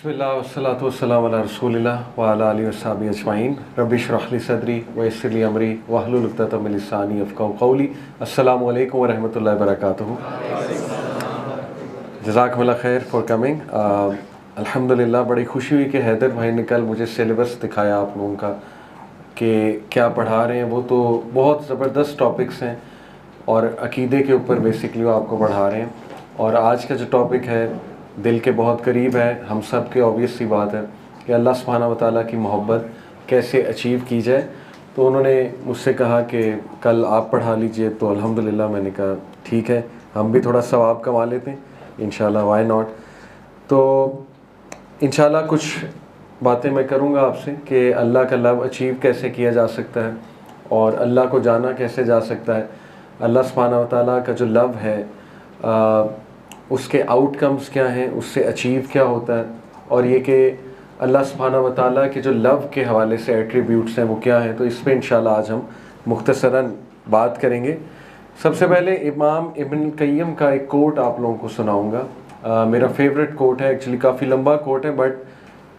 बिस्मिल्लाह वस्सलातु वस्सलामु अला रसूलिल्लाह व अला आलिहि वस्सहबिहि अजमईन रब्बि इश्रह ली सदरी व यस्सिर ली अमरी वहलुल उक़दतम मिन लिसानी यफ़क़हू क़ौली। अस्सलामु अलैकुम व रहमतुल्लाहि व बरकातुहू। जज़ाकमुल्लाह खैर फॉर कमिंग। अल्हम्दुलिल्लाह बड़ी खुशी हुई कि हैदर भाई ने कल मुझे सिलेबस दिखाया आप लोगों का कि क्या पढ़ा रहे हैं। वो तो बहुत ज़बरदस्त टॉपिक्स हैं और अक़ीदे के ऊपर बेसिकली वो आपको पढ़ा रहे हैं। और आज का जो टॉपिक है दिल के बहुत करीब है हम सब के। ऑब्वियस सी बात है कि अल्लाह सुब्हानहू व तआला की मोहब्बत कैसे अचीव की जाए। तो उन्होंने मुझसे कहा कि कल आप पढ़ा लीजिए, तो अल्हम्दुलिल्लाह मैंने कहा ठीक है, हम भी थोड़ा सवाब कमा लेते हैं इंशाल्लाह, व्हाई नॉट। तो इंशाल्लाह कुछ बातें मैं करूँगा आपसे कि अल्लाह का लव अचीव कैसे किया जा सकता है और अल्लाह को जाना कैसे जा सकता है। अल्लाह सुब्हानहू व तआला का जो लव है उसके आउटकम्स क्या हैं, उससे अचीव क्या होता है, और ये कि अल्लाह सुब्हानहू व तआला के जो लव के हवाले से एट्रीब्यूट्स हैं वो क्या हैं। तो इस पर इंशाल्लाह आज हम मुख्तसरन बात करेंगे। सबसे पहले इमाम इब्न क़य्यिम का एक कोट आप लोगों को सुनाऊंगा। मेरा फेवरेट कोट है, एक्चुअली काफ़ी लंबा कोट है, बट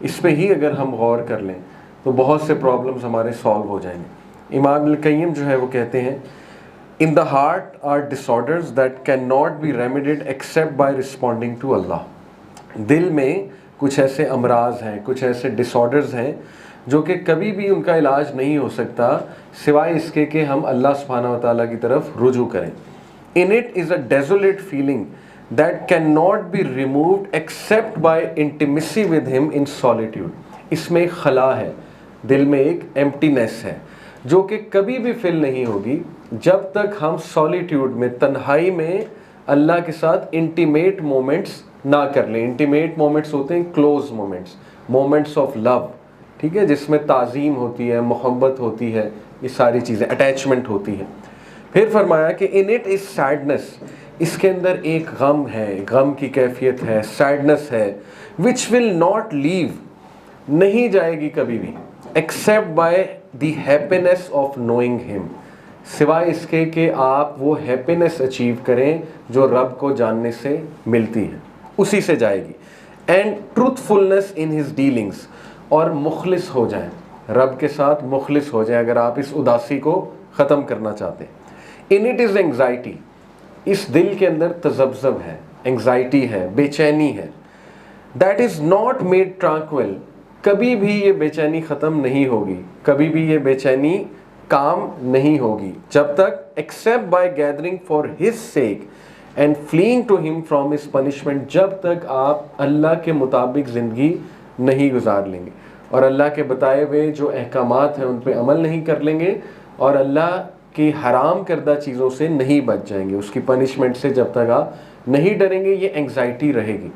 इस पर ही अगर हम गौर कर लें तो बहुत से प्रॉब्लम्स हमारे सॉल्व हो जाएंगे। इमाम इब्न क़य्यिम जो है वो कहते हैं, In the heart are disorders that cannot be remedied except by responding to Allah। दिल में कुछ ऐसे अमराज हैं, कुछ ऐसे डिसऑर्डर्स हैं जो कि कभी भी उनका इलाज नहीं हो सकता सिवाय इसके कि हम अल्लाह सुब्हानहू व तआला की तरफ रुजू करें। In it is a desolate feeling that cannot be removed except by intimacy with him in solitude। इसमें एक खला है, दिल में एक एम्प्टीनेस है जो कि कभी भी फिल नहीं होगी जब तक हम सॉलिट्यूड में, तन्हाई में अल्लाह के साथ इंटीमेट मोमेंट्स ना कर लें। इंटीमेट मोमेंट्स होते हैं close moments, moments of love, ठीक है, जिसमें ताज़ीम होती है, मोहब्बत होती है, ये सारी चीज़ें, अटैचमेंट होती है। फिर फरमाया कि इन इट इज़ सैडनेस, इसके अंदर एक गम है, गम की कैफियत है, सैडनेस है, विच विल नॉट लीव, नहीं जाएगी कभी भी, except by the happiness of knowing him, सिवाय इसके कि आप वो हैप्पीनेस अचीव करें जो रब को जानने से मिलती है, उसी से जाएगी। And truthfulness in his dealings, और मुखलिस हो जाएं, रब के साथ मुखलिस हो जाएं अगर आप इस उदासी को ख़त्म करना चाहते हैं। इन इट इज़ एंग्जाइटी, इस दिल के अंदर तज़ब्ज़ब है, एंग्जाइटी है, बेचैनी है। दैट इज़ नॉट मेड ट्रांक्विल, कभी भी ये बेचैनी ख़त्म नहीं होगी, कभी भी ये बेचैनी काम नहीं होगी जब तक except by gathering for his sake and fleeing to him from his punishment, जब तक आप अल्लाह के मुताबिक ज़िंदगी नहीं गुजार लेंगे और अल्लाह के बताए हुए जो अहकामात हैं उन पे अमल नहीं कर लेंगे और अल्लाह की हराम करदा चीज़ों से नहीं बच जाएंगे, उसकी पनिशमेंट से जब तक आप नहीं डरेंगे, ये एंग्जाइटी रहेगी।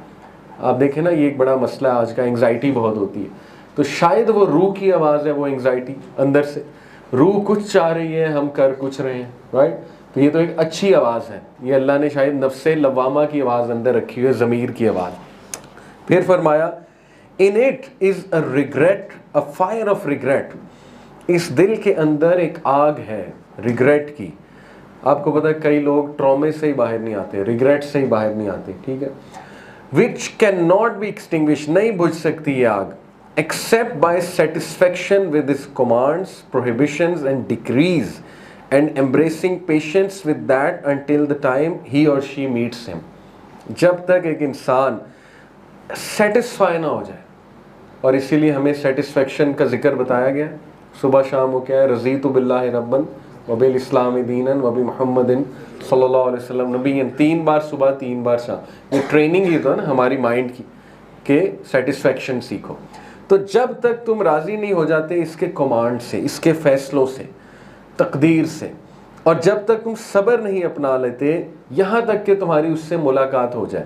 आप देखें ना, ये एक बड़ा मसला आज का, एंग्जाइटी बहुत होती है। तो शायद वो रूह की आवाज़ है, वो एंग्जाइटी अंदर से, रूह कुछ चाह रही है, हम कर कुछ रहे हैं, राइट। तो ये तो एक अच्छी आवाज़ है, ये अल्लाह ने शायद नफ्से लवामा की आवाज़ अंदर रखी हुई है, ज़मीर की आवाज़। फिर फरमाया in it is a regret, a fire of regret, इस दिल के अंदर एक आग है रिग्रेट की। आपको पता है कई लोग ट्रॉमे से ही बाहर नहीं आते, रिग्रेट से ही बाहर नहीं आते, ठीक है। Which can not be extinguish, नहीं बुझ सकती ये आग, except by satisfaction with his commands, prohibitions and decrees, and embracing patience with that until the time he or she meets him। जब तक एक इंसान सेटिस्फाई ना हो जाए, और इसीलिए हमें सेटिस्फेक्शन का जिक्र बताया गया सुबह शाम, वो क्या है, रज़ीतु बिल्लाहि रब्बन व बिल इस्लामी दीनन व बि मुहम्मदिन सल्लल्लाहु अलैहि वसल्लम नबिय्यन, 3 बार सुबह 3 बार शाम। ये ट्रेनिंग ही तो है ना हमारी माइंड की कि सेटिस्फेक्शन सीखो। तो जब तक तुम राज़ी नहीं हो जाते इसके कमांड से, इसके फ़ैसलों से, तकदीर से, और जब तक तुम सब्र नहीं अपना लेते यहाँ तक कि तुम्हारी उससे मुलाकात हो जाए,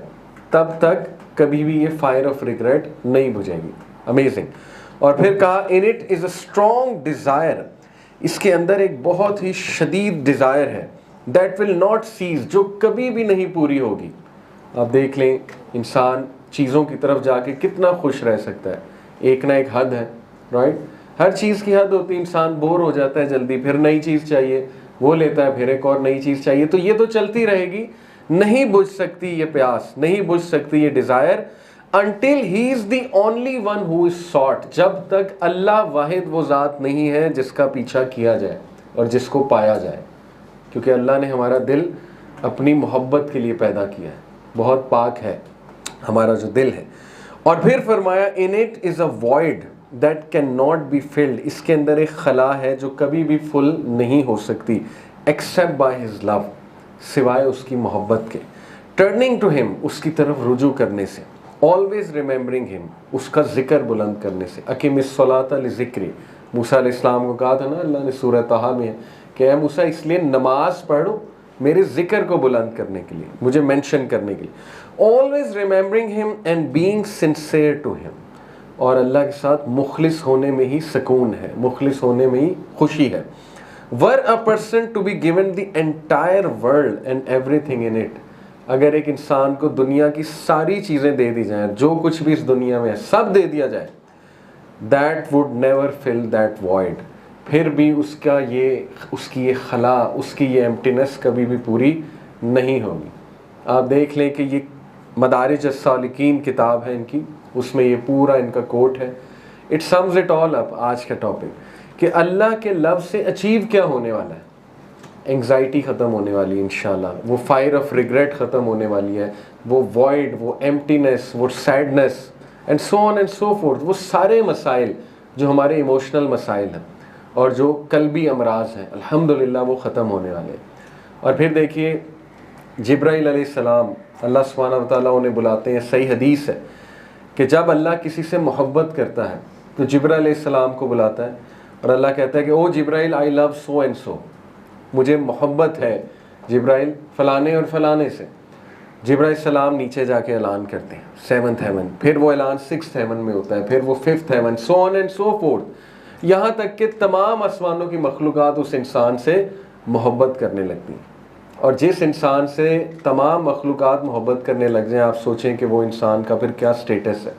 तब तक कभी भी ये फायर ऑफ रिग्रेट नहीं बुझेगी। अमेजिंग। और फिर कहा in it is a strong desire, इसके अंदर एक बहुत ही शदीद डिज़ायर है, दैट विल नॉट सीज, जो कभी भी नहीं पूरी होगी। आप देख लें इंसान चीज़ों की तरफ जाके कितना खुश रह सकता है, एक ना एक हद है, राइट। हर चीज़ की हद होती है, इंसान बोर हो जाता है जल्दी, फिर नई चीज़ चाहिए, वो लेता है, फिर एक और नई चीज़ चाहिए। तो ये तो चलती रहेगी, नहीं बुझ सकती ये प्यास, नहीं बुझ सकती ये desire until he is the only one who is sought, जब तक अल्लाह वाहिद वो ज़ात नहीं है जिसका पीछा किया जाए और जिसको पाया जाए, क्योंकि अल्लाह ने हमारा दिल अपनी मोहब्बत के लिए पैदा किया है, बहुत पाक है हमारा जो दिल है। और फिर फरमाया in it is a void that can not be filled, इसके अंदर एक खला है जो कभी भी फुल नहीं हो सकती एक्सेप्ट बाय हिज लव, सिवाय उसकी मोहब्बत के, टर्निंग टू हिम, उसकी तरफ रुजू करने से, ऑलवेज रिमेंबरिंग हिम, उसका जिक्र बुलंद करने से। अकीमिस सलात लिज़िक्री, मूसा अलैहिस्सलाम को कहा था ना अल्लाह ने सूरह तहा में कि ऐ मूसा इसलिए नमाज पढ़ो मेरे जिक्र को बुलंद करने के लिए, मुझे मेंशन करने के लिए। Always remembering him and being sincere to him, और अल्लाह के साथ मुखलिस होने में ही सुकून है, मुखलिस होने में ही खुशी है। Were a person to be given the entire world and everything in it, अगर एक इंसान को दुनिया की सारी चीज़ें दे दी जाएं, जो कुछ भी इस दुनिया में है सब दे दिया जाए, that would never fill that void, फिर भी उसकी ये खला, उसकी ये एम्प्टीनेस कभी भी पूरी नहीं होगी। आप देख लें कि ये मदारिज अस्सालिकीन किताब है इनकी, उसमें ये पूरा इनका कोट है। It sums it all up, आज का टॉपिक कि अल्लाह के लफ्ज़ से अचीव क्या होने वाला है। एंग्जाइटी ख़त्म होने वाली है इंशाल्लाह, वो फायर ऑफ रिग्रेट ख़त्म होने वाली है, वो वॉइड, वो एम्प्टीनेस, वो sadness and so on and so fourth, वो सारे मसाइल जो हमारे इमोशनल मसाइल हैं और जो कल्बी अमराज हैं, अल्हम्दुलिल्लाह वो ख़त्म होने वाले हैं। और फिर देखिए जिब्राइल अलैहिस्सलाम, अल्लाह सुब्हानहू व तआला उन्हें बुलाते हैं, सही हदीस है कि जब अल्लाह किसी से मोहब्बत करता है तो जिब्राइल अलैहिस्सलाम को बुलाता है और अल्लाह कहता है कि ओ जिब्राइल I love so and so, मुझे मोहब्बत है जिब्राइल फ़लाने और फ़लाने से। जिब्राइल सलाम नीचे जाके ऐलान करते हैं 7th हेवन, फिर वो ऐलान 6th हेवन में होता है, फिर वो 5th heaven, so on and so forth, यहाँ तक कि तमाम आसमानों की मखलूक़ात उस इंसान से मोहब्बत करने लगती हैं। और जिस इंसान से तमाम मखलूक़ात मोहब्बत करने लग जाएं, आप सोचें कि वो इंसान का फिर क्या स्टेटस है।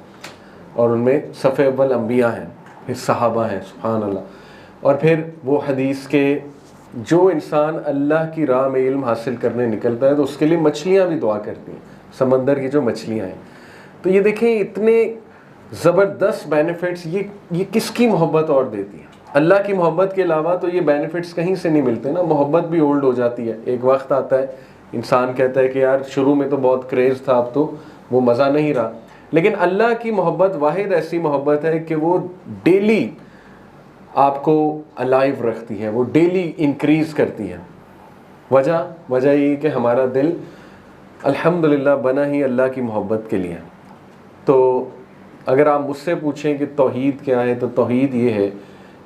और उनमें सफ़े अव्वल अम्बिया हैं, फिर सहाबा हैं, सुभान अल्लाह। और फिर वो हदीस के जो इंसान अल्लाह की राह में इल्म हासिल करने निकलता है तो उसके लिए मछलियाँ भी दुआ करती हैं, समंदर की जो मछलियाँ हैं। तो ये देखें इतने ज़बरदस्त बेनिफिट्स ये किसकी मोहब्बत और देती है। अल्लाह की मोहब्बत के अलावा तो ये बेनिफिट्स कहीं से नहीं मिलते ना। मोहब्बत भी ओल्ड हो जाती है, एक वक्त आता है इंसान कहता है कि यार शुरू में तो बहुत क्रेज़ था, अब तो वो मज़ा नहीं रहा। लेकिन अल्लाह की मोहब्बत वाहिद ऐसी मोहब्बत है कि वो डेली आपको अलाइव रखती है, वो डेली इंक्रीज़ करती है। वजह ये कि हमारा दिल अल्हम्दुलिल्लाह बना ही अल्लाह की मोहब्बत के लिए। तो अगर आप मुझसे पूछें कि तौहीद क्या है, तो तौहीद ये है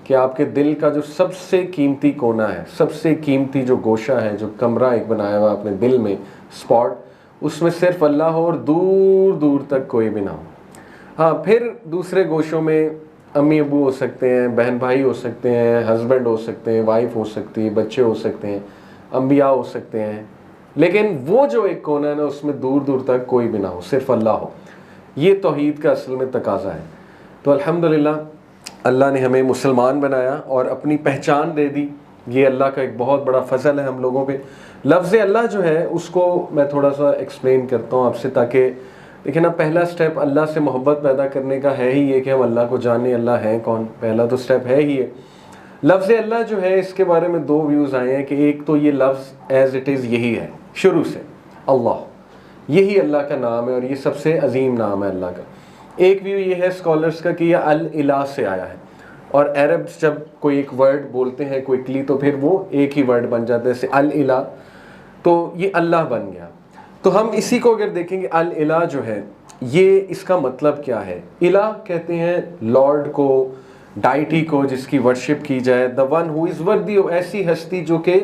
कि आपके दिल का जो सबसे कीमती कोना है, सबसे कीमती जो गोशा है, जो कमरा एक बनाया हुआ अपने दिल में स्पॉट, उसमें सिर्फ अल्लाह हो और दूर दूर तक कोई भी ना हो। हाँ, फिर दूसरे गोशों में अम्मी अबू हो सकते हैं, बहन भाई हो सकते हैं, हस्बैंड हो सकते हैं, वाइफ हो सकती है, बच्चे हो सकते हैं, अम्बिया हो सकते हैं, लेकिन वो जो एक कोना है ना उसमें दूर दूर तक कोई भी ना हो, सिर्फ अल्लाह हो। ये तौहीद का असल में तकाजा है। तो अल्हम्दुलिल्लाह अल्लाह ने हमें मुसलमान बनाया और अपनी पहचान दे दी। ये अल्लाह का एक बहुत बड़ा फ़ज़ल है हम लोगों पे। लफ्ज़ अल्लाह जो है उसको मैं थोड़ा सा एक्सप्लेन करता हूँ आपसे, ताकि देखिए ना, पहला स्टेप अल्लाह से मोहब्बत पैदा करने का है ही ये कि हम अल्लाह को जाने, अल्लाह है कौन, पहला तो स्टेप है ही है। लफ्ज़ अल्लाह जो है इसके बारे में दो व्यूज़ आए हैं कि एक तो ये लफ्ज़ एज़ इट इज़ यही है शुरू से, अल्लाह, यही अल्लाह का नाम है और ये सबसे अजीम नाम है अल्लाह का। एक व्यू ये है स्कॉलर्स का कि यह अल इला से आया है, और अरब्स जब कोई एक वर्ड बोलते हैं क्विकली तो फिर वो एक ही वर्ड बन जाता है, जैसे अल इला, तो ये अल्लाह बन गया। तो हम इसी को अगर देखेंगे, अल इला जो है ये इसका मतलब क्या है। इला कहते हैं लॉर्ड को, डाइटी को, जिसकी वर्शिप की जाए, द वन हु इज़ वर्दी, ऐसी हस्ती जो कि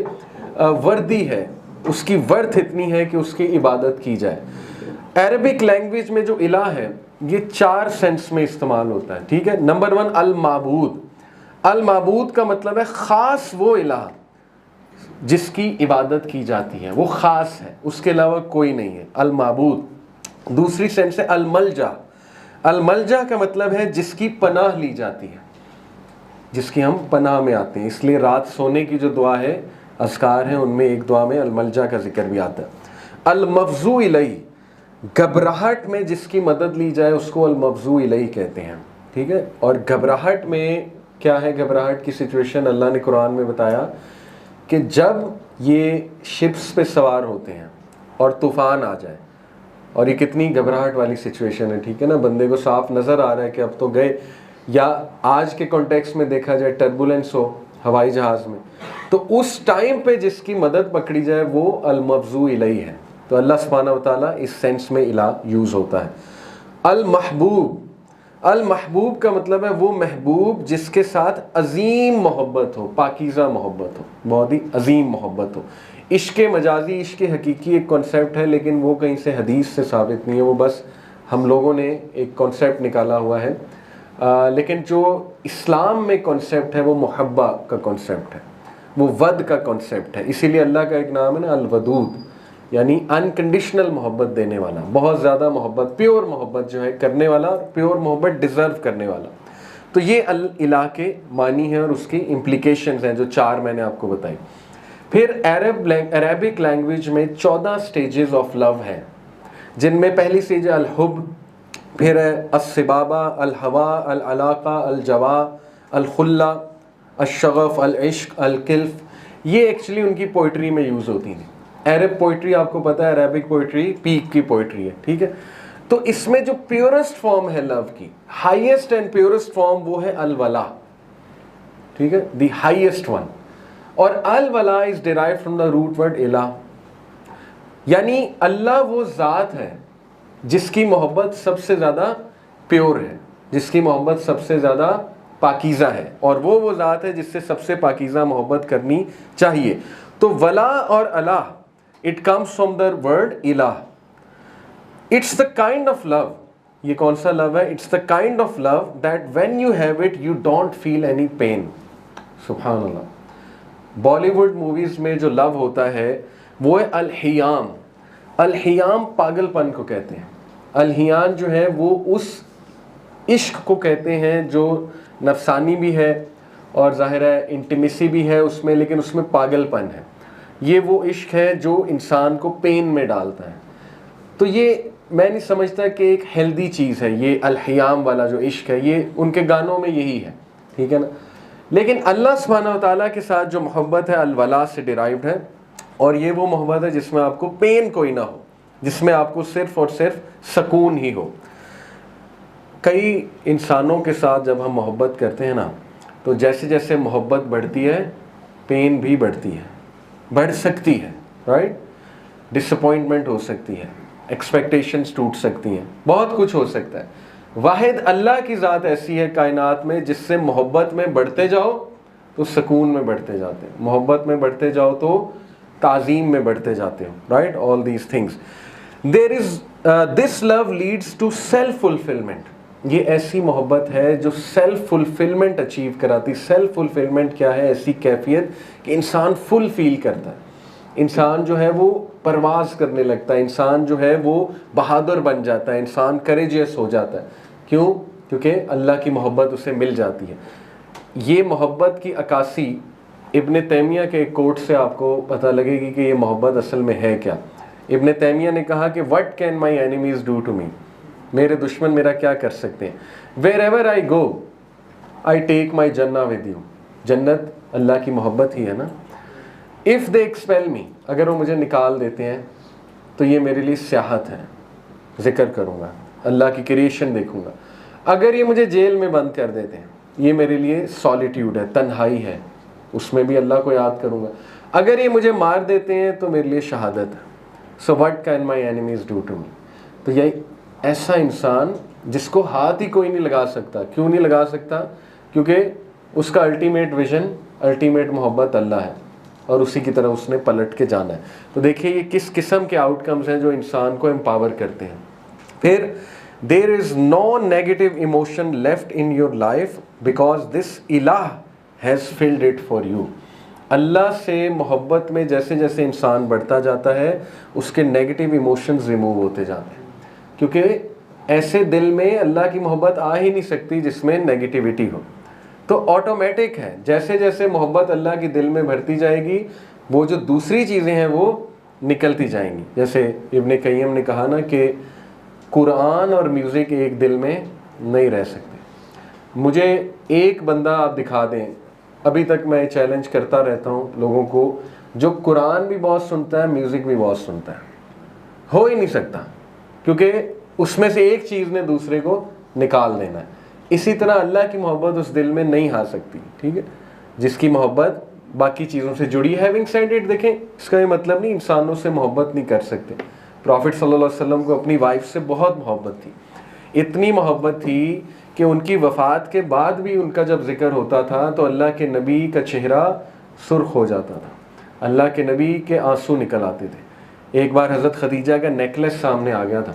वर्दी है, उसकी वर्थ इतनी है कि उसकी इबादत की जाए। अरबिक लैंग्वेज में जो इला है ये 4 सेंस में इस्तेमाल होता है, ठीक है। नंबर 1 अल माबूद। अल माबूद का मतलब है ख़ास वो इला जिसकी इबादत की जाती है, वो ख़ास है, उसके अलावा कोई नहीं है, अल माबूद। दूसरी सेंस है अल मलजा। अल मलजा का मतलब है जिसकी पनाह ली जाती है, जिसकी हम पनाह में आते हैं। इसलिए रात सोने की जो दुआ है, अज़कार हैं, उनमें एक दुआ में अल मलजा का जिक्र भी आता है। अल मफ़ज़ू इलैहि, घबराहट में जिसकी मदद ली जाए उसको अल-मफ़ज़ू इलैहि कहते हैं, ठीक है। और घबराहट में क्या है, घबराहट की सिचुएशन अल्लाह ने कुरान में बताया कि जब ये शिप्स पे सवार होते हैं और तूफ़ान आ जाए, और ये कितनी घबराहट वाली सिचुएशन है, ठीक है ना। बंदे को साफ नज़र आ रहा है कि अब तो गए, या आज के कॉन्टेक्स्ट में देखा जाए टर्बुलेंस हो हवाई जहाज़ में, तो उस टाइम पे जिसकी मदद पकड़ी जाए वो अल-मफ़ज़ू इलैहि है। तो अल्लाह सुब्हानहू व तआला इस सेंस में इला यूज़ होता है। अल-महबूब, अल-महबूब का मतलब है वो महबूब जिसके साथ अजीम मोहब्बत हो, पाकीज़ा मोहब्बत हो, बहुत ही अजीम मोहब्बत हो। इश्क़ मजाजी, इश्क़ हकीकी एक कॉन्सेप्ट है, लेकिन वो कहीं से हदीस से साबित नहीं है, वो बस हम लोगों ने एक कॉन्सेप्ट निकाला हुआ है। लेकिन जो इस्लाम में कॉन्सेप्ट है वो मुहब्बा का कॉन्सेप्ट है, वो वद का कॉन्सेप्ट है। इसीलिए अल्लाह का एक नाम है ना अल-वदूद, यानी अनकंडीशनल मोहब्बत देने वाला, बहुत ज़्यादा मोहब्बत, प्योर मोहब्बत जो है करने वाला, प्योर मोहब्बत डिज़र्व करने वाला। तो ये अल-इला के मानी है और उसकी इम्प्लीकेशंस हैं जो 4 मैंने आपको बताई। फिर अरबिक लैंग्वेज में 14 स्टेजेस ऑफ लव हैं, जिनमें पहली स्टेज है अल-हुब, फिर है अस-सिबाबा, अल-हवा, अल-अलाका, अल-जवा, अल-खुल्ला, अश-शगफ, अल-इश्क, अल-किल्फ। ये एक्चुअली उनकी पोइट्री में यूज़ होती थी। अरब पोइट्री आपको पता है, अरबिक पोइट्री पीक की पोइट्री है, ठीक है। तो इसमें जो प्योरेस्ट फॉर्म है लव की, हाईएस्ट एंड प्योरेस्ट फॉर्म, वो है अल-वला, ठीक है, द हाईएस्ट वन। और अल-वला is derived from the root word इला, यानी अल्लाह वो ज़ात है जिसकी मोहब्बत सबसे ज़्यादा प्योर है, जिसकी मोहब्बत सबसे ज़्यादा पाकीज़ा है, और वो ज़ात है जिससे सबसे पाकीज़ा मोहब्बत करनी चाहिए। तो वला और अला, it comes from the word इला। It's the kind of love, ये कौन सा लव है? It's the kind of love that when you have it you don't feel any pain. सुभान अल्लाह। बॉलीवुड मूवीज़ में जो लव होता है वो है अल-हियाम। अल-हियाम पागलपन को कहते हैं। अल-हियान जो है वो उस इश्क को कहते हैं जो नफसानी भी है और ज़ाहिर है इंटीमेसी भी है उसमें, लेकिन उसमें पागलपन है। ये वो इश्क है जो इंसान को पेन में डालता है। तो ये मैं नहीं समझता कि एक हेल्दी चीज़ है ये अल-हियाम वाला जो इश्क है, ये उनके गानों में यही है, ठीक है ना। लेकिन अल्लाह सुब्हानहू व तआला के साथ जो मोहब्बत है अल-वला से डिराइव्ड है, और ये वो मोहब्बत है जिसमें आपको पेन कोई ना हो, जिसमें आपको सिर्फ़ और सिर्फ सुकून ही हो। कई इंसानों के साथ जब हम मोहब्बत करते हैं ना, तो जैसे जैसे मोहब्बत बढ़ती है पेन भी बढ़ती है, बढ़ सकती है, राइट। डिसअपॉइंटमेंट हो सकती है, एक्सपेक्टेशंस टूट सकती हैं, बहुत कुछ हो सकता है। वाहिद अल्लाह की ज़ात ऐसी है कायनात में जिससे मोहब्बत में बढ़ते जाओ तो सुकून में बढ़ते जाते हो, मोहब्बत में बढ़ते जाओ तो ताज़ीम में बढ़ते जाते हो, right. All these things there is this love leads to self fulfilment. ये ऐसी मोहब्बत है जो सेल्फ फुलफिलमेंट अचीव कराती। सेल्फ फुलफिलमेंट क्या है? ऐसी कैफियत कि इंसान फुल फील करता है, इंसान जो है वो परवाज़ करने लगता है, इंसान जो है वो बहादुर बन जाता है, इंसान करेजियस हो जाता है। क्यों? क्योंकि अल्लाह की मोहब्बत उसे मिल जाती है। ये मोहब्बत की अक्कासी इब्न तैमिया के एक कोट से आपको पता लगेगी कि ये मोहब्बत असल में है क्या। इब्न तैमिया ने कहा कि what can my enemies do to me, मेरे दुश्मन मेरा क्या कर सकते हैं। Wherever I go I take my जन्ना विद यू, जन्नत अल्लाह की मोहब्बत ही है ना। इफ़ दे एक्सपेल मी, अगर वो मुझे निकाल देते हैं तो ये मेरे लिए सियाहत है, ज़िक्र करूँगा, अल्लाह की क्रिएशन देखूँगा। अगर ये मुझे जेल में बंद कर देते हैं, ये मेरे लिए सॉलिट्यूड है, तन्हाई है, उसमें भी अल्लाह को याद करूँगा। अगर ये मुझे मार देते हैं तो मेरे लिए शहादत है। So what can my enemies do to me. तो यही ऐसा इंसान जिसको हाथ ही कोई नहीं लगा सकता। क्यों नहीं लगा सकता? क्योंकि उसका अल्टीमेट विजन, अल्टीमेट मोहब्बत अल्लाह है और उसी की तरह उसने पलट के जाना है। तो देखिए ये किस किस्म के आउटकम्स हैं जो इंसान को एम्पावर करते हैं। फिर there is no negative emotion left in your life because this इलाह has filled it for you. Allah से मोहब्बत में जैसे जैसे इंसान बढ़ता जाता है उसके नेगेटिव इमोशंस रिमूव होते जाते हैं, क्योंकि ऐसे दिल में अल्लाह की मोहब्बत आ ही नहीं सकती जिसमें नेगेटिविटी हो। तो ऑटोमेटिक है, जैसे जैसे मोहब्बत अल्लाह की दिल में भरती जाएगी वो जो दूसरी चीज़ें हैं वो निकलती जाएंगी। जैसे इब्न क़य्यिम ने कहा ना कि कुरान और म्यूज़िक एक दिल में नहीं रह सकते। मुझे एक बंदा आप दिखा दें, अभी तक मैं चैलेंज करता रहता हूँ लोगों को, जो कुरान भी बहुत सुनता है, म्यूज़िक भी बहुत सुनता है। हो ही नहीं सकता, क्योंकि उसमें से एक चीज़ ने दूसरे को निकाल देना है। इसी तरह अल्लाह की मोहब्बत उस दिल में नहीं आ सकती, ठीक है, जिसकी मोहब्बत बाकी चीज़ों से जुड़ी है। हैविंग सेड इट, देखें, इसका ये मतलब नहीं इंसानों से मोहब्बत नहीं कर सकते। प्रॉफिट सल्लल्लाहु अलैहि वसल्लम को अपनी वाइफ से बहुत मोहब्बत थी, इतनी मोहब्बत थी कि उनकी वफ़ात के बाद भी उनका जब जिक्र होता था तो अल्लाह के नबी का चेहरा सुर्ख हो जाता था, अल्लाह के नबी के आंसू निकल आते थे। एक बार हज़रत खदीजा का नेकलेस सामने आ गया था,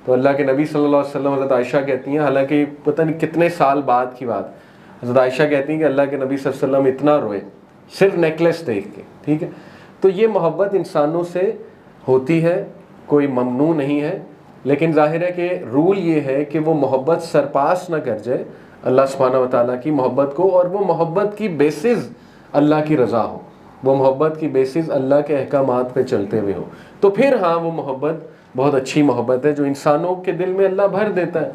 तो अल्लाह के नबी सल्लल्लाहु अलैहि वसल्लम, हज़रत आयशा कहती हैं, हालांकि पता नहीं कितने साल बाद की बात, हज़रत आयशा कहती हैं कि अल्लाह के नबी सल्लल्लाहु अलैहि वसल्लम इतना रोए सिर्फ नेकलेस देख के, ठीक है। तो ये मोहब्बत इंसानों से होती है, कोई ममनू नहीं है, लेकिन जाहिर है कि रूल ये है कि वो मोहब्बत सरपास ना कर जाए अल्लाह सुब्हानहू व तआला की मोहब्बत को, और वो मोहब्बत की बेसिस अल्लाह की रज़ा हो, वो मोहब्बत की बेसिस अल्लाह के अहकामात पे चलते हुए हो। तो फिर हाँ, वो मोहब्बत बहुत अच्छी मोहब्बत है जो इंसानों के दिल में अल्लाह भर देता है,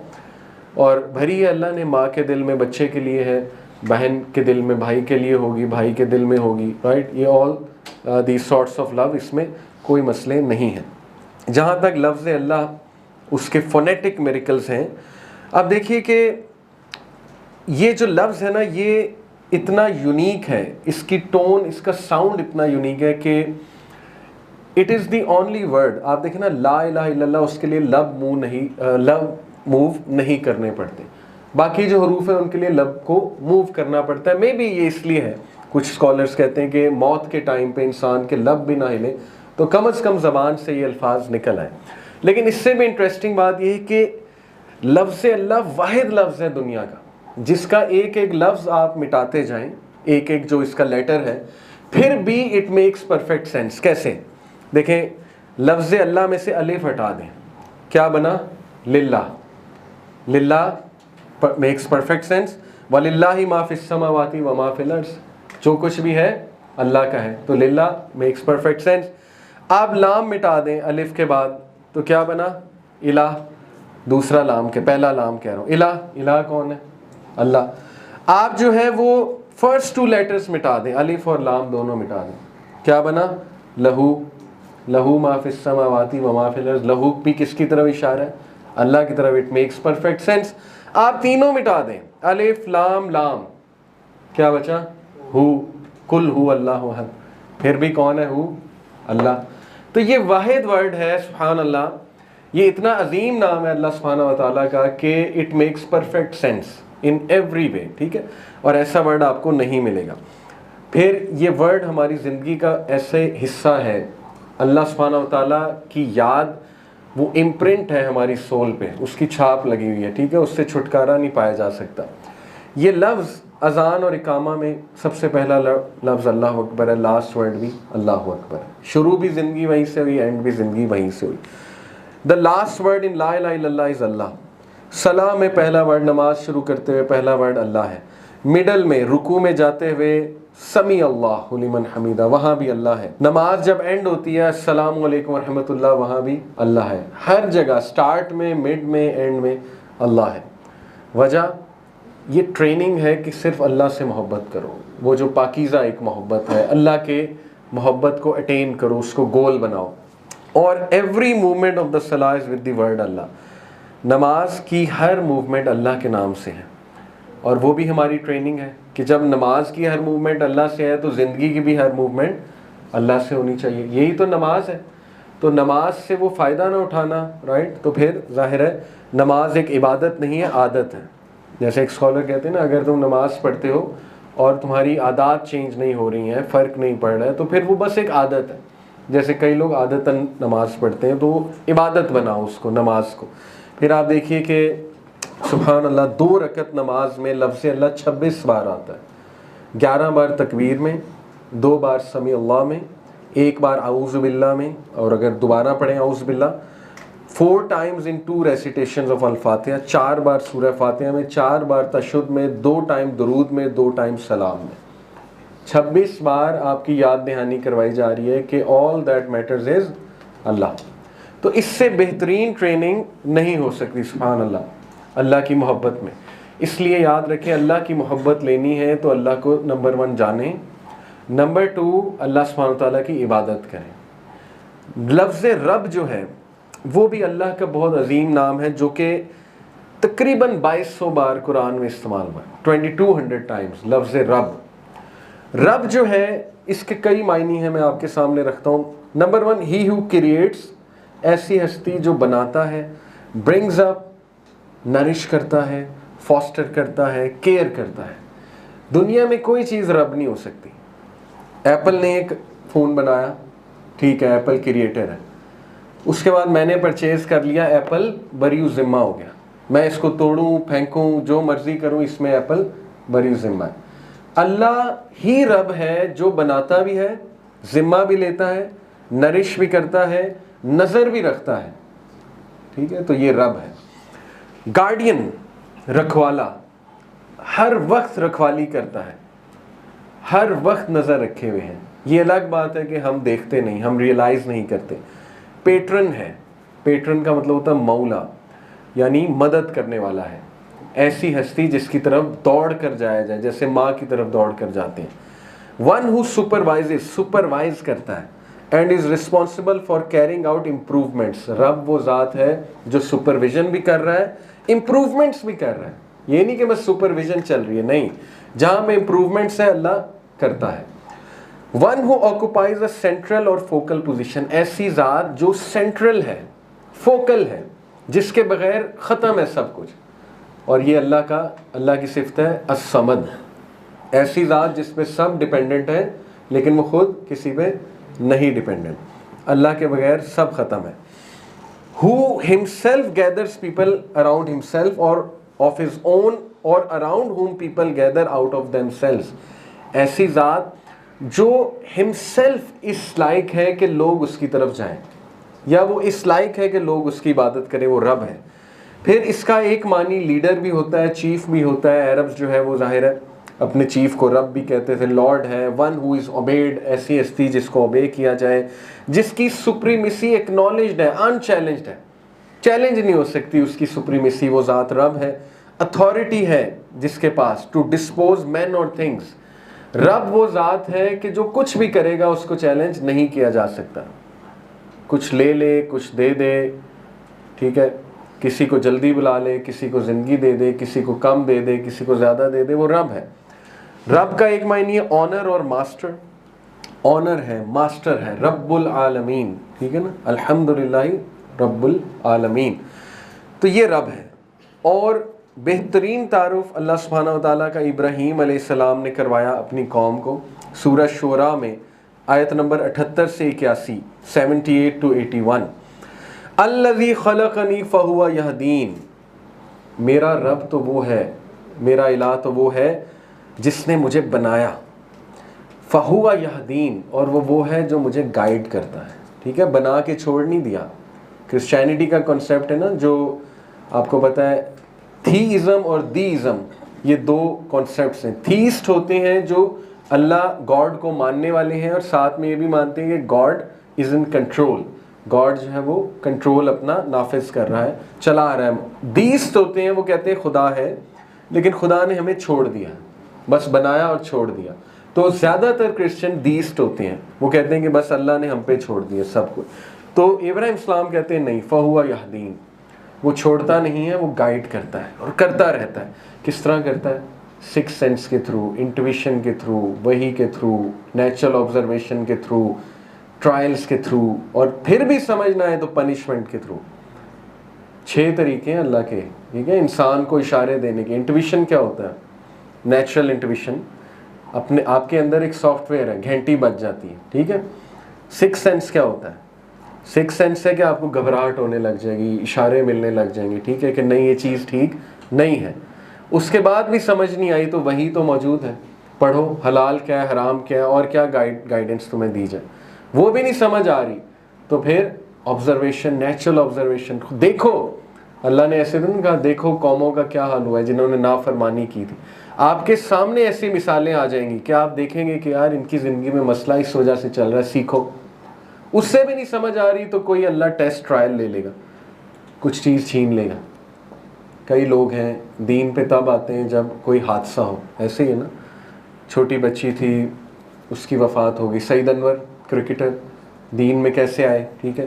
और भरी है अल्लाह ने माँ के दिल में बच्चे के लिए है, बहन के दिल में भाई के लिए होगी, भाई के दिल में होगी, राइट। ये all these sorts of love, इसमें कोई मसले नहीं हैं। जहाँ तक लफ्ज़ अल्लाह, उसके फोनेटिक मिरेकल्स हैं। अब देखिए कि ये जो लफ्ज़ है ना, ये इतना यूनिक है, इसकी टोन, इसका साउंड इतना यूनिक है कि it is the only word. आप देखें ना, ला इलाहा इल्लल्लाह, उसके लिए लव मूव नहीं करने पड़ते। बाकी जो हरूफ है उनके लिए लब को मूव करना पड़ता है। मे बी ये इसलिए है, कुछ स्कॉलर्स कहते हैं कि मौत के टाइम पे इंसान के लब भी ना हिले तो कम से कम ज़बान से ये अल्फाज निकल आए। लेकिन इससे भी इंटरेस्टिंग बात यह है कि लफ्ज़ अल्लाह वाहिद लफ्ज़ है दुनिया का, जिसका एक एक लफ्ज़ आप मिटाते जाएं, एक एक जो इसका लेटर है, फिर भी इट मेक्स परफेक्ट सेंस। कैसे? देखें, लफ्ज़ अल्लाह में से अलिफ हटा दें, क्या बना? लिल्लाह। लिल्लाह मेक्स परफेक्ट सेंस। वलिल्लाहि मा फिस समावाति व मा फिल अर्ज़, जो कुछ भी है अल्लाह का है, तो लिल्लाह मेक्स परफेक्ट सेंस। आप लाम मिटा दें अलिफ के बाद, तो क्या बना? इलाह। दूसरा लाम के, पहला लाम कह रहा हूँ, इलाह। इलाह कौन है? अल्लाह। आप जो है वो फर्स्ट टू लेटर्स मिटा दें, अलिफ और लाम दोनों मिटा दें, क्या बना? लहू। लहू मा फिस समावाति व मा फिल अर्ज़। लहू भी किसकी तरफ इशारा है? अल्लाह की तरफ। It makes perfect sense. आप तीनों मिटा दें, अलिफ लाम लाम, क्या बचा? हु। कुल हु अल्लाहु अहद, फिर भी कौन है? हु, अल्लाह। तो ये वाहिद वर्ड है, सुभान अल्लाह। ये इतना अजीम नाम है अल्लाह सुब्हानहू व तआला का कि it makes perfect sense in every way, ठीक है। और ऐसा वर्ड आपको नहीं मिलेगा। फिर ये वर्ड हमारी ज़िंदगी का ऐसे हिस्सा है, अल्लाह सुब्हानहू व तआला की याद, वो इम्प्रिंट है हमारी सोल पे, उसकी छाप लगी हुई है, ठीक है, उससे छुटकारा नहीं पाया जा सकता। ये लफ्ज़ अज़ान और इकामा में सबसे पहला लफ्ज़ अल्लाह अकबर है, लास्ट वर्ड भी अल्लाह अकबर है। शुरू भी ज़िंदगी वहीं से हुई, एंड भी ज़िंदगी वहीं से हुई। द लास्ट वर्ड इन ला इलाहा इल्लल्लाह इज़ अल्लाह। सलाम में पहला वर्ड, नमाज शुरू करते हुए पहला वर्ड अल्लाह है। मिडल में, रुकू में जाते हुए समी अल्लाहु लिमन हमीदा, वहाँ भी अल्लाह है। नमाज जब एंड होती है अस्सलामु अलैकुम व रहमतुल्लाह, वहाँ भी अल्लाह है। हर जगह, स्टार्ट में, मिड में, एंड में अल्लाह है। वजह ये ट्रेनिंग है कि सिर्फ अल्लाह से मोहब्बत करो, वो जो पाकीज़ा एक मोहब्बत है, अल्लाह के मोहब्बत को अटेन करो, उसको गोल बनाओ। और एवरी मूवमेंट ऑफ द सलाह इज़ विद द वर्ड अल्लाह। नमाज की हर मूवमेंट अल्लाह के नाम से है, और वो भी हमारी ट्रेनिंग है कि जब नमाज की हर मूवमेंट अल्लाह से है तो ज़िंदगी की भी हर मूवमेंट अल्लाह से होनी चाहिए। यही तो नमाज है। तो नमाज से वो फ़ायदा ना उठाना, राइट, तो फिर जाहिर है नमाज एक इबादत नहीं है, आदत है। जैसे एक स्कॉलर कहते हैं ना, अगर तुम नमाज पढ़ते हो और तुम्हारी आदत चेंज नहीं हो रही हैं, फ़र्क नहीं पड़ रहा है, तो फिर वो बस एक आदत है। जैसे कई लोग आदतन नमाज पढ़ते हैं, तो इबादत बनाओ उसको, नमाज को। फिर आप देखिए कि सुभान अल्लाह, 2 रकत नमाज में लफ्ज़ अल्लाह 26 बार आता है। 11 बार तकबीर में, 2 बार समी अल्लाह में, 1 बार आऊज़ु बिल्लाह में, और अगर दोबारा पढ़ें आऊज़ु बिल्लाह, 4 टाइम्स इन 2 रेसिटेशंस ऑफ अल-फातिहा, 4 बार सूरह फातिहा में, 4 बार तशहुद में, 2 टाइम दुरूद में, 2 टाइम सलाम में। 26 बार आपकी याद दहानी करवाई जा रही है कि ऑल दैट मैटर्स इज़ अल्लाह। तो इससे बेहतरीन ट्रेनिंग नहीं हो सकती सुभान अल्लाह, अल्लाह की मोहब्बत में। इसलिए याद रखें, अल्लाह की मोहब्बत लेनी है तो अल्लाह को नंबर 1 जानें, नंबर 2 अल्लाह सुब्हानहू व तआला की इबादत करें। लफ्ज़ रब जो है वो भी अल्लाह का बहुत अजीम नाम है, जो कि तकरीबन 2200 बार कुरान में इस्तेमाल हुआ है, 2200 टाइम्स लफ्ज़ रब। रब जो है इसके कई मायने हैं, मैं आपके सामने रखता हूँ। नंबर 1, ही हु क्रिएट्स, ऐसी हस्ती जो बनाता है, ब्रिंग्स अप, नरिश करता है, फॉस्टर करता है, केयर करता है। दुनिया में कोई चीज़ रब नहीं हो सकती। एप्पल ने एक फ़ोन बनाया, ठीक है, एप्पल क्रिएटर है, उसके बाद मैंने परचेज़ कर लिया, एप्पल बरी ज़िम्मा हो गया। मैं इसको तोड़ूं, फेंकूं, जो मर्ज़ी करूं, इसमें एप्पल बरी ज़िम्मा है। अल्लाह ही रब है जो बनाता भी है, ज़िम्मा भी लेता है, नरिश भी करता है, नज़र भी रखता है, ठीक है, तो ये रब है। गार्डियन, रखवाला, हर वक्त रखवाली करता है, हर वक्त नज़र रखे हुए हैं। ये अलग बात है कि हम देखते नहीं, हम रियलाइज़ नहीं करते। पेट्रन है, पेट्रन का मतलब होता है मौला, यानी मदद करने वाला है, ऐसी हस्ती जिसकी तरफ दौड़ कर जाया जाए, जैसे माँ की तरफ दौड़ कर जाते हैं। वन हु सुपरवाइजेज, सुपरवाइज करता है, and is responsible for carrying out improvements. रब वो ज़ात है जो सुपरविजन भी कर रहा है, इम्प्रूवमेंट्स भी कर रहा है। ये नहीं कि बस सुपरविजन चल रही है, नहीं, जहाँ में इम्प्रूवमेंट्स है अल्लाह करता है। One who occupies a central और फोकल पोजीशन, ऐसी ज़ात जो सेंट्रल है, फोकल है, जिसके बगैर ख़त्म है सब कुछ। और ये अल्लाह की सिफत है अस-समद, ऐसी ज़ात जिस पे सब डिपेंडेंट है लेकिन वो खुद किसी पे नहीं डिपेंडेंट, अल्लाह के बगैर सब ख़त्म है। Who himself gathers people around himself और ऑफ हिज ओन और अराउंड हुम people gather out of themselves, ऐसी ज़ात जो हिमसेल्फ इस लायक है कि लोग उसकी तरफ जाएं, या वो इस लायक है कि लोग उसकी इबादत करें, वो रब है। फिर इसका एक मानी लीडर भी होता है, चीफ भी होता है। अरब्स जो है वो जाहिर है अपने चीफ को रब भी कहते थे, लॉर्ड है। वन हु इज़ ओबेड, ऐसी हस्ती जिसको ओबे किया जाए, जिसकी सुप्रीमेसी एक्नॉलेज्ड है, अनचैलेंज्ड है, चैलेंज नहीं हो सकती उसकी सुप्रीमेसी, वो ज़ात रब है। अथॉरिटी है जिसके पास, टू डिस्पोज मैन और थिंग्स। रब वो ज़ात है कि जो कुछ भी करेगा उसको चैलेंज नहीं किया जा सकता, कुछ ले ले, कुछ दे दे, ठीक है, किसी को जल्दी बुला ले, किसी को ज़िंदगी दे दे, किसी को कम दे दे, किसी को ज़्यादा दे दे, वो रब है। रब का एक मायने है ऑनर और मास्टर। ऑनर है, मास्टर है, रब्बुल आलमीन, ठीक है ना, अल्हम्दुलिल्लाह रब्बुल आलमीन, तो ये रब है। और बेहतरीन तारुफ अल्लाह सुब्हानहू व तआला का इब्राहीम अलैहिस्सलाम ने करवाया अपनी कौम को। सूरह शूरा में आयत नंबर 78 से 81, 78 to 81, अल्लज़ी खलक़नी फ़हुवा यहदीन, मेरा रब तो वो है, मेरा इलाह तो वो है जिसने मुझे बनाया, फ़हुवा यहदीन, और वो है जो मुझे गाइड करता है, ठीक है, बना के छोड़ नहीं दिया। क्रिश्चियनिटी का कॉन्सेप्ट है ना, जो आपको पता है, थीइज़म और दीइज़म, ये दो कॉन्सेप्ट्स हैं। थीइस्ट होते हैं जो अल्लाह गॉड को मानने वाले हैं और साथ में ये भी मानते हैं कि God is in control, God जो है वो कंट्रोल अपना नाफिज कर रहा है, चला रहा है। दीस्ट होते हैं, वो कहते हैं खुदा है लेकिन खुदा ने हमें छोड़ दिया, बस बनाया और छोड़ दिया। तो ज़्यादातर क्रिश्चियन दीस्ट होते हैं, वो कहते हैं कि बस अल्लाह ने हम पे छोड़ दिया सब कुछ। तो इब्राहीम इस्लाम कहते हैं नहीं, फ़हुवा यहदीन, वो छोड़ता नहीं है, वो गाइड करता है और करता रहता है। किस तरह करता है? सिक्स सेंस के थ्रू, इंट्यूशन के थ्रू, वही के थ्रू, नेचुरल ऑब्जर्वेशन के थ्रू, ट्रायल्स के थ्रू, और फिर भी समझना है तो पनिशमेंट के थ्रू। 6 तरीके हैं अल्लाह के, ठीक है, इंसान को इशारे देने के। इंट्यूशन क्या होता है? नेचुरल इंट्यूशन, अपने आपके अंदर एक सॉफ्टवेयर है, घंटी बज जाती है, ठीक है। सिक्स सेंस क्या होता है? सिक्स सेंस है कि आपको घबराहट होने लग जाएगी, इशारे मिलने लग जाएंगे, ठीक है, कि नहीं ये चीज़ ठीक नहीं है। उसके बाद भी समझ नहीं आई तो वही तो मौजूद है, पढ़ो हलाल क्या है, हराम क्या है, और क्या गाइडेंस तुम्हें दी जाए, वो भी नहीं समझ आ रही तो फिर ऑब्जर्वेशन, नेचुरल ऑब्जर्वेशन। देखो, अल्लाह ने ऐसे दिन कहा, देखो कौमों का क्या हाल हुआ है जिन्होंने नाफरमानी की थी। आपके सामने ऐसी मिसालें आ जाएंगी कि आप देखेंगे कि यार इनकी ज़िंदगी में मसला इस वजह से चल रहा है, सीखो। उससे भी नहीं समझ आ रही तो कोई अल्लाह टेस्ट ट्रायल ले लेगा, कुछ चीज़ छीन लेगा। कई लोग हैं दीन पे तब आते हैं जब कोई हादसा हो, ऐसे ही है ना, छोटी बच्ची थी उसकी वफ़ात हो गई, सईद अनवर क्रिकेटर दीन में कैसे आए, ठीक है।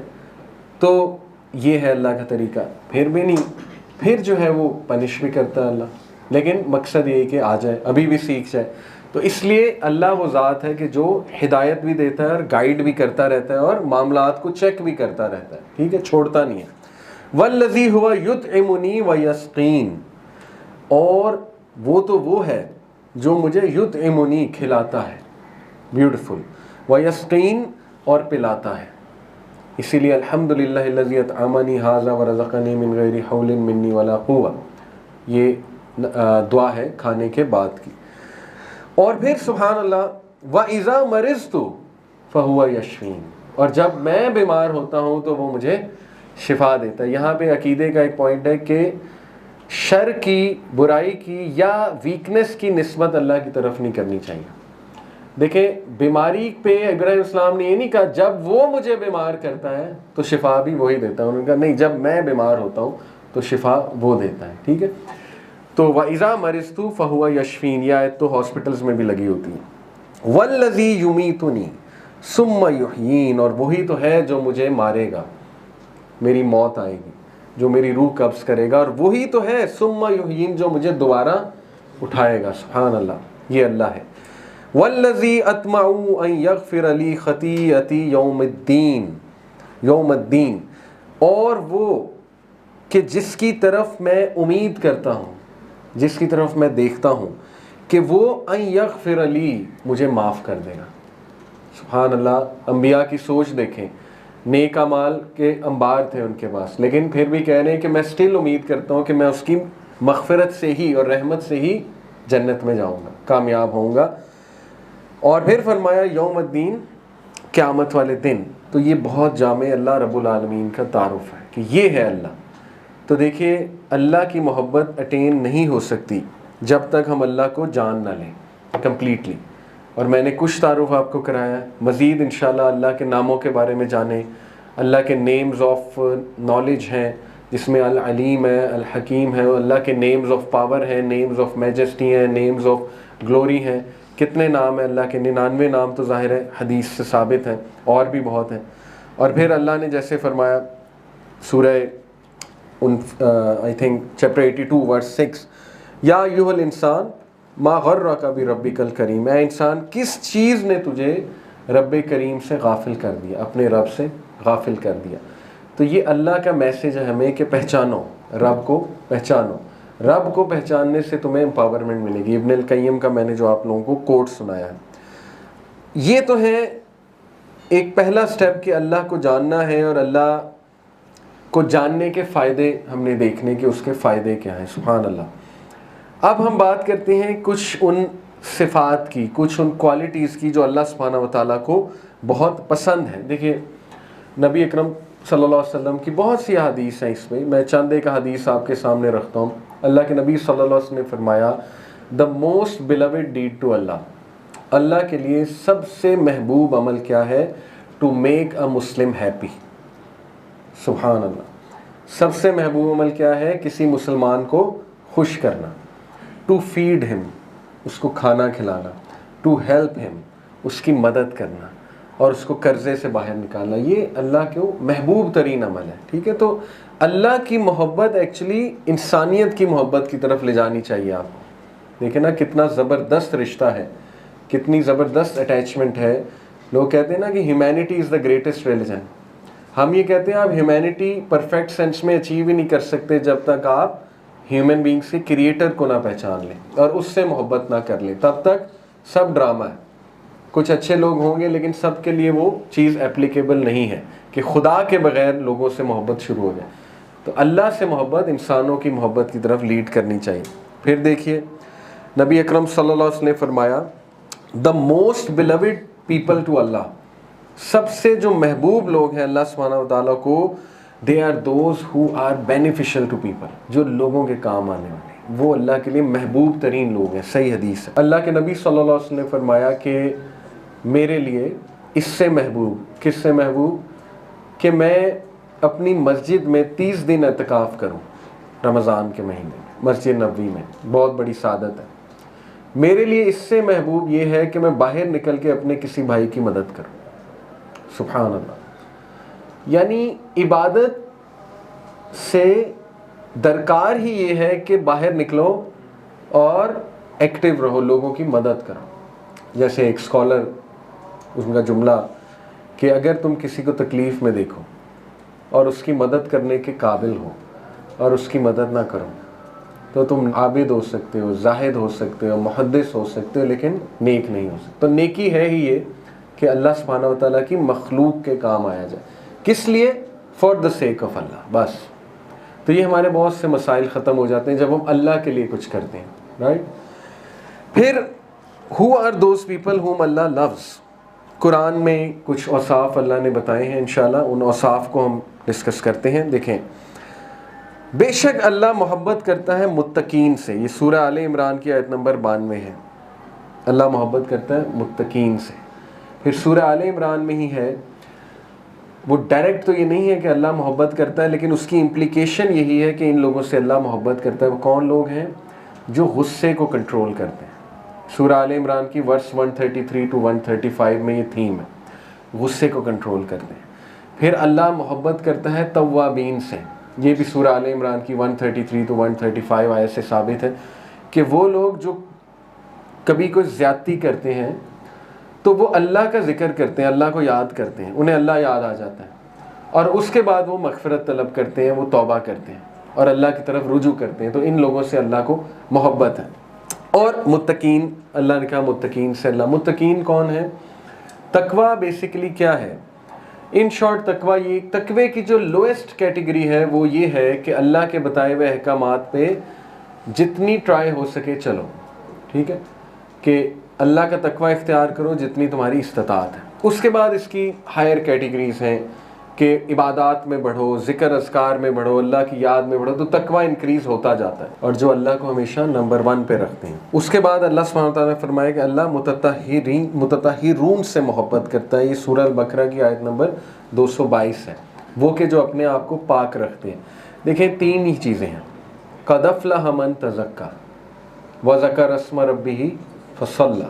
तो ये है अल्लाह का तरीका, फिर भी नहीं, फिर जो है वो पनिश भी करता है अल्लाह, लेकिन मकसद यही कि आ जाए, अभी भी सीख जाए। तो इसलिए अल्लाह वो ज़ात है कि जो हिदायत भी देता है और गाइड भी करता रहता है और मामलात को चेक भी करता रहता है, ठीक है, छोड़ता नहीं है। वल्लज़ी हुवा युतइमुनी व यस्कीन, और वो तो वो है जो मुझे युतइमुनी खिलाता है, ब्यूटीफुल, व यस्कीन और पिलाता है। इसीलिए अल्हम्दुलिल्लाहिल्लज़ी अतअमनी हाज़ा व रज़क़नी मिन गैरि हौलिन मिन्नी वला कुव्वा, ये दुआ है खाने के बाद की। और फिर सुभान अल्लाह, व इज़ा मरिज़तु फ़हुवा यशफ़ीन, और जब मैं बीमार होता हूँ तो वो मुझे शिफा देता है। यहाँ पे अकीदे का एक पॉइंट है कि शर की, बुराई की या वीकनेस की निस्बत अल्लाह की तरफ नहीं करनी चाहिए। देखें, बीमारी पे इब्राहिम इस्लाम ने ये नहीं कहा जब वो मुझे बीमार करता है तो शिफा भी वही देता है, उन्होंने कहा नहीं, जब मैं बीमार होता हूँ तो शिफा वो देता है, ठीक है। तो वइज़ा मरिज़तु फ़हुवा यशफ़ीन, यह आयत तो हॉस्पिटल्स में भी लगी होती है। वल्लज़ी युमीतुनी सुम्मा युहयीन, और वही तो है जो मुझे मारेगा, मेरी मौत आएगी, जो मेरी रूह कब्ज़ करेगा, और वही तो है सुम्मा युहयीन जो मुझे दोबारा उठाएगा। सुभान अल्लाह, ये अल्लाह है। वल्लज़ी अत्मउ अन यग़फ़िर ली ख़तीअती यौमद्दीन, और वो कि जिसकी तरफ मैं उम्मीद करता हूँ, जिसकी तरफ मैं देखता हूँ कि वो अन यग़फ़िर ली, मुझे माफ़ कर देगा। सुभान अल्लाह, अंबिया की सोच देखें, नेक अमाल के अंबार थे उनके पास, लेकिन फिर भी कह रहे हैं कि मैं स्टिल उम्मीद करता हूँ कि मैं उसकी मग़फ़िरत से ही और रहमत से ही जन्नत में जाऊँगा, कामयाब होऊंगा। और फिर फरमाया यौमुद्दीन, क़यामत वाले दिन। तो ये बहुत जामे अल्लाह रब्बुल आलमीन का तारुफ़ है कि ये है अल्लाह। तो देखिए, अल्लाह की मोहब्बत अटेन नहीं हो सकती जब तक हम अल्लाह को जान ना लें कम्प्लीटली। और मैंने कुछ तारुफ़ आपको कराया है, मज़ीद इंशाल्लाह अल्लाह के नामों के बारे में जानें। अल्लाह के नेम्स ऑफ नॉलेज हैं, जिसमें अल अलीम है, अल हकीम है, अल्लाह के नेम्स ऑफ पावर हैं, नेम्स ऑफ मैजेस्टी हैं, नेम्स ऑफ ग्लोरी हैं। कितने नाम हैं अल्लाह के? 99 नाम तो ज़ाहिर है हदीस से साबित हैं, और भी बहुत हैं। और फिर अल्लाह ने जैसे फरमाया सूरह आई थिंक चैप्टर 82 वर्स 6, या अय्युहल इंसान मा गर्रका बि रब्बिकल करीम, ऐ इंसान किस चीज़ ने तुझे रब्बे करीम से गाफिल कर दिया, अपने रब से गाफिल कर दिया। तो ये अल्लाह का मैसेज है हमें कि पहचानो, रब को पहचानो। रब को पहचानने से तुम्हें एम्पावरमेंट मिलेगी। इब्न अल क़य्यिम का मैंने जो आप लोगों को कोट सुनाया है, ये तो है एक पहला स्टेप कि अल्लाह को जानना है, और अल्लाह को जानने के फ़ायदे हमने देखने के उसके फ़ायदे क्या हैं। सुभान अल्लाह। अब हम बात करते हैं कुछ उन सिफ़ात की, कुछ उन क्वालिटीज़ की जो अल्लाह सुब्हानहू व तआला को बहुत पसंद है। देखिए, नबी अकरम सल्लल्लाहु अलैहि वसल्लम की बहुत सी हदीस हैं, इसमें मैं चंद एक हदीस आपके सामने रखता हूँ। अल्लाह के नबी सल्लल्लाहु अलैहि वसल्लम ने फरमाया, the most beloved deed to Allah, Allah के लिए सबसे महबूब अमल क्या है? To make a Muslim happy. सुभान अल्लाह। सबसे महबूब अमल क्या है? किसी मुसलमान को खुश करना। टू फीड हिम, उसको खाना खिलाना। टू हेल्प हिम, उसकी मदद करना, और उसको कर्ज़े से बाहर निकालना। ये अल्लाह को महबूब तरीन अमल है, ठीक है। तो अल्लाह की मोहब्बत एक्चुअली इंसानियत की मोहब्बत की तरफ ले जानी चाहिए आपको। देखें ना कितना ज़बरदस्त रिश्ता है, कितनी ज़बरदस्त अटैचमेंट है। लोग कहते हैं ना कि humanity is the greatest religion. हम ये कहते हैं आप ह्यूमैनिटी परफेक्ट सेंस में अचीव ही नहीं कर सकते जब तक आप ह्यूमन बींग्स के क्रिएटर को ना पहचान लें और उससे मोहब्बत ना कर लें। तब तक सब ड्रामा है। कुछ अच्छे लोग होंगे, लेकिन सब के लिए वो चीज़ एप्लीकेबल नहीं है कि खुदा के बग़ैर लोगों से मोहब्बत शुरू हो जाए। तो अल्लाह से मोहब्बत इंसानों की मोहब्बत की तरफ लीड करनी चाहिए। फिर देखिए, नबी अकरम सल्लल्लाहु अलैहि वसल्लम ने फरमाया, the most beloved people to Allah, सबसे जो महबूब लोग हैं अल्लाह सुब्हानहू व तआला को, they are those who are beneficial to people, जो लोगों के काम आने वाले, वो अल्लाह के लिए महबूब तरीन लोग हैं। सही हदीस है। अल्लाह के नबी सल्लल्लाहु अलैहि वसल्लम ने फरमाया कि मेरे लिए इससे महबूब, किससे महबूब? कि मैं अपनी मस्जिद में 30 दिन एतकाफ़ करूं रमज़ान के महीने में, मस्जिद नबवी में। बहुत बड़ी सादत है मेरे लिए। इससे महबूब ये है कि मैं बाहर निकल के अपने किसी भाई की मदद करूं। सुभान अल्लाह। यानी इबादत से दरकार ही ये है कि बाहर निकलो और एक्टिव रहो, लोगों की मदद करो। जैसे एक स्कॉलर, उनका जुमला कि अगर तुम किसी को तकलीफ़ में देखो और उसकी मदद करने के काबिल हो और उसकी मदद ना करो, तो तुम आबिद हो सकते हो, जाहिद हो सकते हो, मुहद्दिस हो सकते हो, लेकिन नेक नहीं हो सकते। तो नेकी है ही ये कि अल्लाह सुब्हानहू व तआला की मखलूक के काम आया जाए। किस लिए? फॉर द सेक ऑफ अल्लाह, बस। तो ये हमारे बहुत से मसाइल ख़त्म हो जाते हैं जब हम अल्लाह के लिए कुछ करते हैं, राइट। फिर who are those people whom Allah loves. Quran में कुछ औसाफ अल्लाह ने बताए हैं, इंशाल्लाह उन औसाफ को हम डिस्कस करते हैं। देखें, बेशक अल्लाह मोहब्बत करता है मुत्तकीन से। ये सूरह आले इमरान की आयत नंबर 92 है। अल्लाह मोहब्बत करता है मुत्तकीन से। फिर सूरह आले इमरान में ही है, वो डायरेक्ट तो ये नहीं है कि अल्लाह मोहब्बत करता है, लेकिन उसकी इम्प्लीकेशन यही है कि इन लोगों से अल्लाह मोहब्बत करता है। वो कौन लोग हैं? जो गुस्से को कंट्रोल करते हैं। सूरह आले इमरान की वर्स 133 टू 135 में ये थीम है, गुस्से को कंट्रोल करते हैं। फिर अल्लाह मोहब्बत करता है तव्वाबीन से। ये भी सूरह आले इमरान की 133 टू 135 आयत से साबित है कि वो लोग जो कभी कोई ज़्यादती करते हैं तो वो अल्लाह का जिक्र करते हैं, अल्लाह को याद करते हैं, उन्हें अल्लाह याद आ जाता है, और उसके बाद वो मग़फ़िरत तलब करते हैं, वो तौबा करते हैं और अल्लाह की तरफ रुजू करते हैं। तो इन लोगों से अल्लाह को मोहब्बत है। और मुत्तकीन, अल्लाह ने कहा मुत्तकीन से अल्लाह। मुत्तकीन कौन है? तकवा बेसिकली क्या है? इन शॉर्ट तकवा, ये तकवे की जो लोएस्ट कैटेगरी है वो ये है कि अल्लाह के बताए हुए अहकामात पे जितनी ट्राई हो सके चलो, ठीक है, कि अल्लाह का तकवा इख्तियार करो जितनी तुम्हारी इस्तिताअत है। उसके बाद इसकी हायर कैटेगरीज हैं कि इबादात में बढ़ो, ज़िक्र अज़कार में बढ़ो, अल्लाह की याद में बढ़ो, तो तकवा इंक्रीज़ होता जाता है, और जो अल्लाह को हमेशा नंबर 1 पे रखते हैं। उसके बाद अल्लाह सुब्हानहू व तआला ने फरमाया कि अल्लाह मुतत्तहिरून से मोहब्बत करता है। ये सूरह अल-बकरा की आयत नंबर 222 है। वो के जो अपने आप को पाक रखते हैं। देखें, 3 ही चीज़ें हैं। क़द अफ़लह मन तज़क्का व ज़करा अस्म रब्बिही फसल्ला।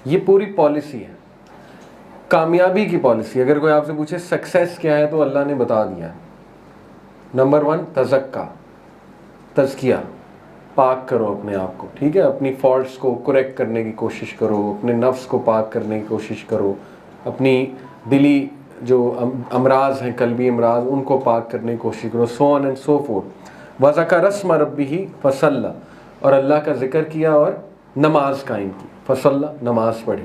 ये पूरी पॉलिसी है, कामयाबी की पॉलिसी। अगर कोई आपसे पूछे सक्सेस क्या है, तो अल्लाह ने बता दिया। नंबर 1 तज़क्का, तज़किया, पाक करो अपने आप को, ठीक है, अपनी फॉल्ट्स को करेक्ट करने की कोशिश करो, अपने नफ्स को पाक करने की कोशिश करो, अपनी दिली जो अमराज हैं, कल्बी अमराज, उनको पाक करने की कोशिश करो, सो ऑन एंड सो फोर्थ। व ज़करा अस्म रब्बिही फसल्ला, और अल्लाह का जिक्र किया और नमाज कायम की। फसल्ला, नमाज पढ़ी।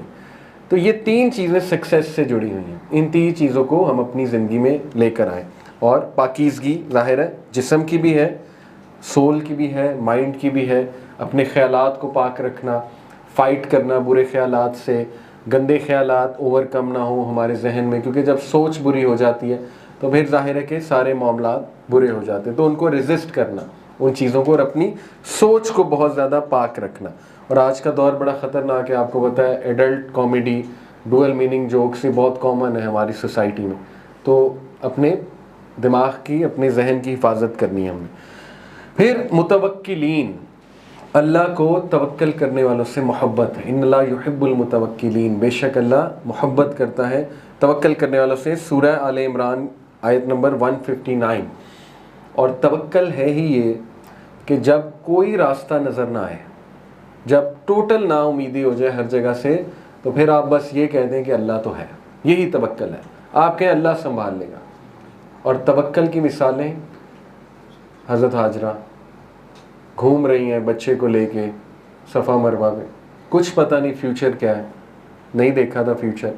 तो ये 3 चीज़ें सक्सेस से जुड़ी हुई हैं। इन 3 चीज़ों को हम अपनी ज़िंदगी में लेकर आएँ। और पाकीज़गी ज़ाहिर है जिस्म की भी है, सोल की भी है, माइंड की भी है। अपने ख़यालात को पाक रखना, फ़ाइट करना बुरे ख़यालात से, गंदे ख़यालात ओवरकम ना हो हमारे जहन में, क्योंकि जब सोच बुरी हो जाती है तो फिर ज़ाहिर है कि सारे मामलात बुरे हो जाते हैं। तो उनको रेजिस्ट करना, उन चीज़ों को, और अपनी सोच को बहुत ज़्यादा पाक रखना। और आज का दौर बड़ा ख़तरनाक है, आपको पता है, adult comedy, dual meaning jokes, ये बहुत कॉमन है हमारी सोसाइटी में। तो अपने दिमाग की, अपने जहन की हिफाजत करनी है हमने। फिर मुतवक्किलीन, अल्लाह को तवक्कल करने वालों से मोहब्बत है। इन्नल्लाह युहिब्बुल मुतवक्किलीन, बेशक अल्लाह मोहब्बत करता है तवक्कल करने वालों से। सूरह आले इमरान आयत नंबर 159। और तवक्कल है ही ये कि जब कोई रास्ता नज़र ना आए, जब टोटल नाउमीदी हो जाए हर जगह से, तो फिर आप बस ये कह दें कि अल्लाह तो है। यही तवक्कल है। आप कहें अल्लाह संभाल लेगा। और तवक्कल की मिसालें, हज़रत हाजरा घूम रही हैं बच्चे को लेके सफ़ा मरवा में, कुछ पता नहीं फ्यूचर क्या है, नहीं देखा था फ्यूचर,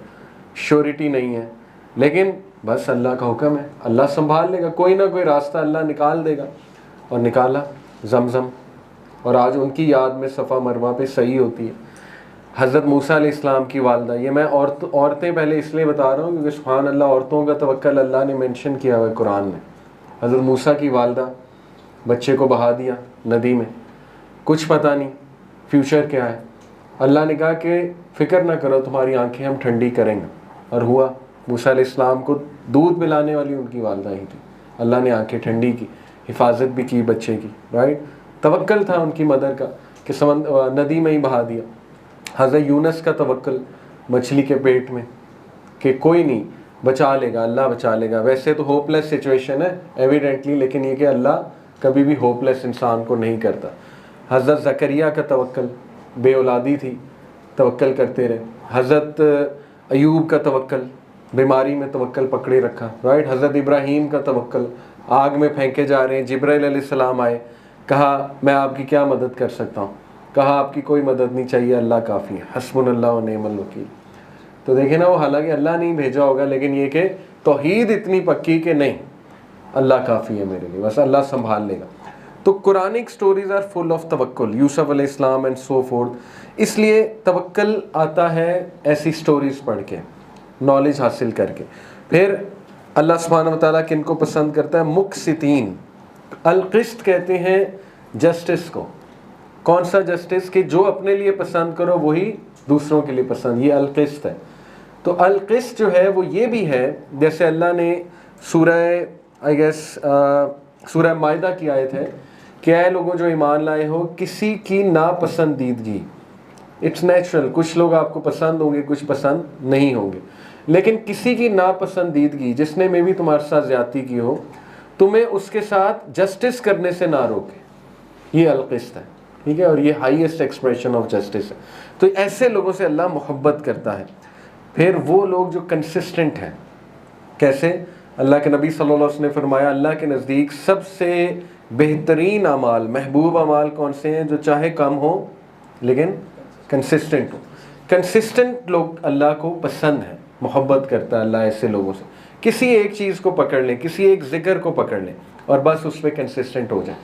श्योरिटी नहीं है, लेकिन बस अल्लाह का हुक्म है, अल्लाह संभाल लेगा, कोई ना कोई रास्ता अल्लाह निकाल देगा। और निकाला ज़मज़म, और आज उनकी याद में सफ़ा मरवा पे सही होती है। हज़रत मूसा अलैहिस्सलाम की वालदा, ये मैं औरतें पहले इसलिए बता रहा हूँ क्योंकि सुभान अल्लाह, औरतों का तवक्कल अल्लाह ने मेंशन किया हुआ है कुरान में। हज़रत मूसा की वालदा, बच्चे को बहा दिया नदी में, कुछ पता नहीं फ्यूचर क्या है। अल्लाह ने कहा कि फ़िक्र ना करो, तुम्हारी आंखें हम ठंडी करेंगे। और हुआ। मूसा अलैहिस्सलाम को दूध पिलाने वाली उनकी वालिदा ही थी, अल्लाह ने आंखें ठंडी की, हिफाजत भी की बच्चे की, राइट। तवक्कल था उनकी मदर का कि नदी में ही बहा दिया। हज़रत यूनुस का तवक्कल मछली के पेट में कि कोई नहीं, बचा लेगा, अल्लाह बचा लेगा। वैसे तो होपलेस सिचुएशन है एविडेंटली, लेकिन ये कि अल्लाह कभी भी होपलेस इंसान को नहीं करता। हज़रत ज़करिया का तवक्कल, बे औलादी थी, तवक्कल करते रहे। हज़रत अयूब का तवक्कल, बीमारी में तवक्कल पकड़े रखा, राइट। हज़रत इब्राहीम का तवक्कल, आग में फेंके जा रहे हैं, जिब्राइल अलैहिस्सलाम आए, कहा मैं आपकी क्या मदद कर सकता हूँ, कहा आपकी कोई मदद नहीं चाहिए, अल्लाह काफ़ी है, हस्बुनल्लाह व निअमल वकील। तो देखे ना, वो हालांकि अल्लाह नहीं भेजा होगा, लेकिन ये कि तौहीद इतनी पक्की कि नहीं, अल्लाह काफ़ी है मेरे लिए, बस अल्लाह संभाल लेगा। तो Quranic stories are full of तवक्कुल, यूसुफ अलैहिस्सलाम एंड सो फोर्थ। इसलिए तवक्कल आता है ऐसी स्टोरीज पढ़ के, नॉलेज हासिल करके। फिर अल्लाह सुब्हानहू व तआला किनको पसंद करता है? मुक़सितीन। अल-क़िस्त कहते हैं जस्टिस को। कौन सा जस्टिस? कि जो अपने लिए पसंद करो वही दूसरों के लिए पसंद, ये अल-क़िस्त है। तो अल-क़िस्त जो है वो ये भी है, जैसे अल्लाह ने सूरह आई गेस सूरह माइदा की आयत है कि ऐ लोगों जो ईमान लाए हो, किसी की नापसंदीदगी, इट्स नेचुरल, कुछ लोग आपको पसंद होंगे, कुछ पसंद नहीं होंगे, लेकिन किसी की नापसंदीदगी, जिसने में भी तुम्हारे साथ ज़्यादती की हो, तुम्हें उसके साथ जस्टिस करने से ना रोके, ये अल-क़िस्त है, ठीक है। और ये हाईएस्ट एक्सप्रेशन ऑफ जस्टिस है। तो ऐसे लोगों से अल्लाह मोहब्बत करता है। फिर वो लोग जो कंसिस्टेंट हैं, कैसे? अल्लाह के नबी सल्लल्लाहु अलैहि वसल्लम ने फरमाया, अल्लाह के नज़दीक सबसे बेहतरीन अमाल, महबूब अमाल कौन से हैं? जो चाहे कम हो लेकिन कंसिस्टेंट हो। कंसिस्टेंट लोग अल्लाह को पसंद है, मोहब्बत करता है अल्लाह ऐसे लोगों से। किसी एक चीज़ को पकड़ लें, किसी एक ज़िक्र को पकड़ लें और बस उस पर कंसिस्टेंट हो जाए।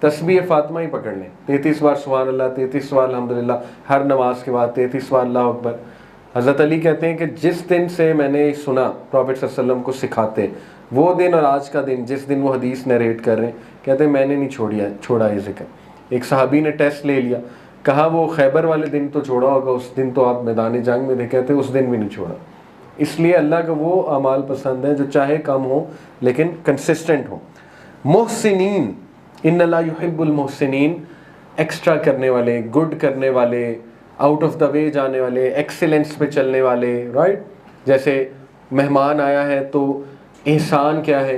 तस्बीह फ़ातिमा ही पकड़ लें, 33 बार सुभान अल्लाह, 33 बार अल्हम्दुलिल्लाह, हर नमाज के बाद 33 बार अल्लाह अकबर। हज़रत अली कहते हैं कि जिस दिन से मैंने सुना प्रॉफेट सल्लल्लाहु अलैहि वसल्लम को सिखाते, वो दिन और आज का दिन, जिस दिन वो हदीस नरेट कर रहे हैं, कहते हैं मैंने नहीं छोड़ा ये ज़िक्र। एक सहाबी ने टेस्ट ले लिया, कहा वो खैबर वाले दिन तो छोड़ा होगा, उस दिन तो आप मैदान जंग में थे, कहते उस दिन भी नहीं छोड़ा। इसलिए अल्लाह को वो अमाल पसंद है जो चाहे कम हो लेकिन कंसिस्टेंट हो। मोहसिनीन, इन्नल्लाह युहिब्बुल मोहसिनीन, एक्स्ट्रा करने वाले, गुड करने वाले, आउट ऑफ द वे जाने वाले, एक्सीलेंस पे चलने वाले, राइट। जैसे मेहमान आया है तो एहसान क्या है?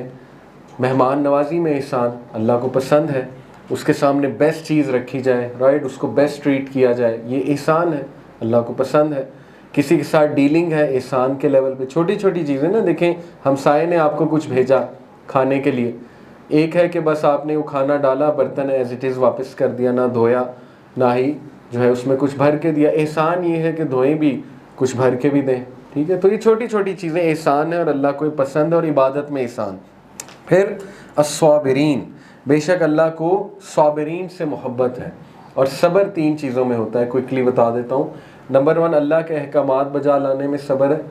मेहमान नवाजी में एहसान अल्लाह को पसंद है, उसके सामने बेस्ट चीज़ रखी जाए, राइट, उसको बेस्ट ट्रीट किया जाए, ये एहसान है, अल्लाह को पसंद है। किसी के साथ डीलिंग है एहसान के लेवल पे, छोटी छोटी चीज़ें ना। देखें, हमसाये ने आपको कुछ भेजा खाने के लिए, एक है कि बस आपने वो खाना डाला, बर्तन एज इट इज़ वापस कर दिया, ना धोया, ना ही जो है उसमें कुछ भर के दिया। एहसान ये है कि धोएं भी, कुछ भर के भी दें, ठीक है। तो ये छोटी छोटी चीज़ें एहसान है और अल्लाह को पसंद है, और इबादत में एहसान। फिर अस्वाबिरीन, बेशक अल्लाह को साबिरीन से मोहब्बत है। और सब्र 3 चीज़ों में होता है, क्विकली बता देता हूँ। नंबर 1, अल्लाह के अहकामात बजा लाने में सब्र है,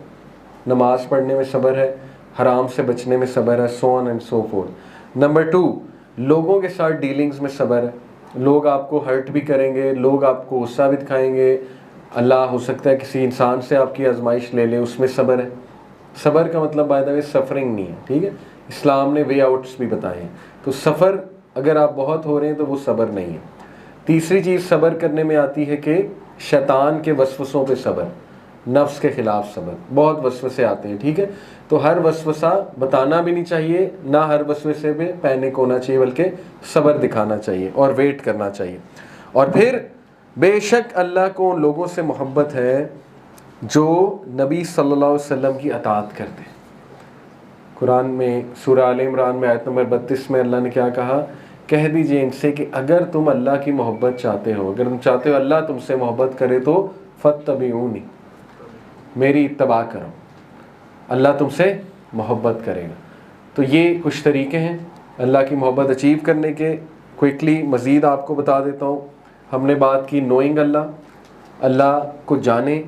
नमाज़ पढ़ने में सब्र है, हराम से बचने में सब्र है, सो on and so fourth. Number 2, लोगों के साथ डीलिंग्स में सब्र है। लोग आपको हर्ट भी करेंगे, लोग आपको गुस्सा भी दिखाएंगे, अल्लाह हो सकता है किसी इंसान से आपकी आजमाइश ले ले, उसमें सब्र है। सब्र का मतलब बाय द वे सफरिंग नहीं है, ठीक है। इस्लाम ने वे आउट्स भी बताए हैं। तो सफ़र अगर आप बहुत हो रहे हैं तो वो सब्र नहीं है। तीसरी चीज़ सब्र करने में आती है कि शैतान के वसवसों पे सब्र, नफ्स के ख़िलाफ़ सब्र। बहुत वसवसे आते हैं, ठीक है। तो हर वसवसा बताना भी नहीं चाहिए, ना हर वसवसे पे पैनिक होना चाहिए, बल्कि सब्र दिखाना चाहिए और वेट करना चाहिए। और फिर बेशक अल्लाह को उन लोगों से मोहब्बत है जो नबी सल्लल्लाहु अलैहि वसल्लम की अताअत करते हैं। कुरान में सूरह आल इमरान में आयत नंबर 32 में अल्लाह ने क्या कहा? कह दीजिए इनसे कि अगर तुम अल्लाह की मोहब्बत चाहते हो, अगर तुम चाहते हो अल्लाह तुमसे मोहब्बत करे, तो फत्तबिऊनी, मेरी इत्तबा करो, अल्लाह तुमसे मोहब्बत करेगा। तो ये कुछ तरीके हैं अल्लाह की मोहब्बत अचीव करने के। क्विकली मज़ीद आपको बता देता हूँ। हमने बात की नोइंग अल्लाह, अल्लाह को जाने।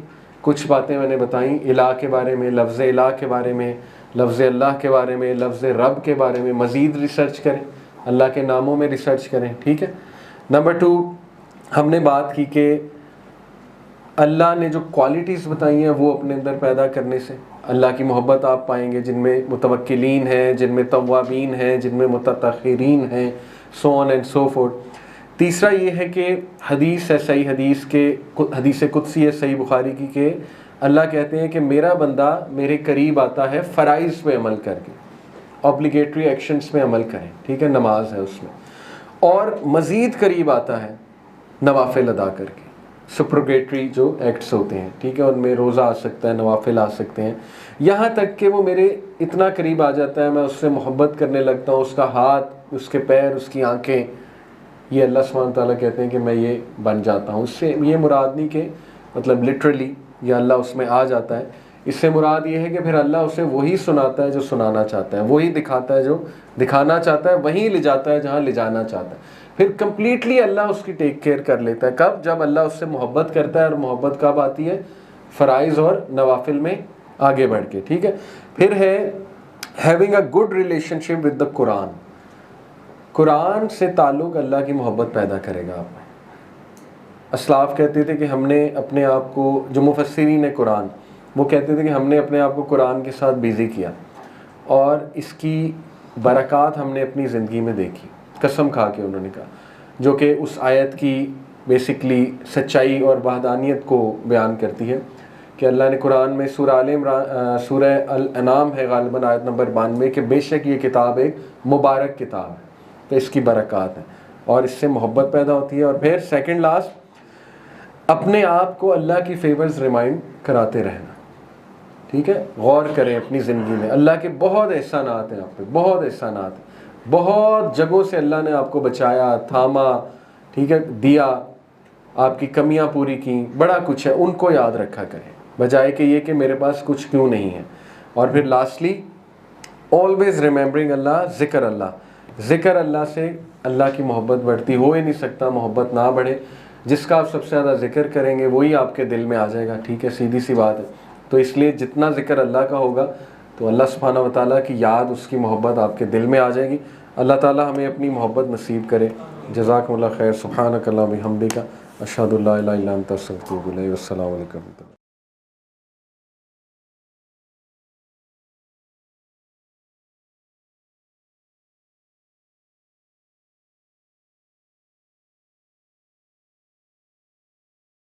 कुछ बातें मैंने बताई इलाह के बारे में, लफ्ज़ इलाह के बारे में, लफ्ज़ अल्लाह के बारे में, लफ्ज़ रब के बारे में। मज़ीद रिसर्च करें, अल्लाह के नामों में रिसर्च करें, ठीक है। नंबर 2, हमने बात की कि अल्लाह ने जो क्वालिटीज़ बताई हैं वो अपने अंदर पैदा करने से अल्लाह की मोहब्बत आप पाएंगे, जिनमें मुतवक्किलीन हैं, जिनमें तव्वाबीन हैं, जिनमें मुततखिरीन हैं, सो ऑन एंड सो फोर्थ। तीसरा ये है कि हदीस है, सही हदीस के हदीस कुदसी है सही बुखारी की, के अल्लाह कहते हैं कि मेरा बंदा मेरे करीब आता है फ़राइज़ पे अमल करके, ऑब्लिगेटरी एक्शंस में अमल करें, ठीक है, नमाज है उसमें, और मज़ीद करीब आता है नवाफिल अदा करके, सुप्रोगेटरी जो एक्ट्स होते हैं, ठीक है, उनमें रोज़ा आ सकता है, नवाफिल आ सकते हैं, यहाँ तक कि वो मेरे इतना करीब आ जाता है मैं उससे मोहब्बत करने लगता हूँ, उसका हाथ, उसके पैर, उसकी आँखें, ये अल्लाह सुब्हानहू तआला कहते हैं कि मैं ये बन जाता हूँ। इससे ये मुराद नहीं कि मतलब लिटरली या अल्लाह उसमें आ जाता है, इससे मुराद ये है कि फिर अल्लाह उसे वही सुनाता है जो सुनाना चाहता है, वही दिखाता है जो दिखाना चाहता है, वहीं ले जाता है जहाँ ले जाना चाहता है, फिर कम्प्लीटली अल्लाह उसकी टेक केयर कर लेता है। कब? जब अल्लाह उससे मोहब्बत करता है, और मोहब्बत कब आती है? फ़राइज़ और नवाफिल में आगे बढ़ के, ठीक है। फिर है having a good relationship with the Quran. Quran से ताल्लुक़ अल्लाह की मोहब्बत पैदा करेगा आप में। असलाफ़ कहते थे कि हमने अपने आप को, जो मुफस्सिरीन है कुरान, वो कहते थे कि हमने अपने आप को कुरान के साथ बिज़ी किया और इसकी बरक़ात हमने अपनी ज़िंदगी में देखी, कसम खा के उन्होंने कहा, जो कि उस आयत की बेसिकली सच्चाई और वहदानियत को बयान करती है कि अल्लाह ने कुरान में सूरह अल-अनाम है ग़ालिबन आयत नंबर 92 कि बेशक ये किताब एक मुबारक किताब है, तो इसकी बरक़ात है और इससे मोहब्बत पैदा होती है। और फिर सेकंड लास्ट, अपने आप को अल्लाह की फेवर्स रिमाइंड कराते रहना, ठीक है, गौर करें अपनी ज़िंदगी में अल्लाह के बहुत एहसानात हैं आप पे, बहुत एहसानात हैं, बहुत जगहों से अल्लाह ने आपको बचाया, थामा, ठीक है, दिया, आपकी कमियां पूरी की, बड़ा कुछ है, उनको याद रखा करें बजाय कि ये कि मेरे पास कुछ क्यों नहीं है। और फिर लास्टली ऑलवेज़ रिमेंबरिंग अल्लाह, ज़िक्र अल्लाह, ज़िक्र अल्लाह से अल्लाह की मोहब्बत बढ़ती, हो ही नहीं सकता मोहब्बत ना बढ़े। जिसका आप सबसे ज़्यादा ज़िक्र करेंगे वही आपके दिल में आ जाएगा, ठीक है, सीधी सी बात है। तो इसलिए जितना ज़िक्र अल्लाह का होगा तो अल्लाह सुब्हानहू व तआला की याद, उसकी मोहब्बत आपके दिल में आ जाएगी। अल्लाह ताला हमें अपनी मोहब्बत नसीब करे। जज़ाकुमुल्लाह खैर। सुब्हानक अल्लाहुम्मा व बिहम्दिका अशहदु अल्ला इलाहा इल्ला अंता अस्तगफिरुका व अतूबु इलैक। अस्सलामु अलैकुम।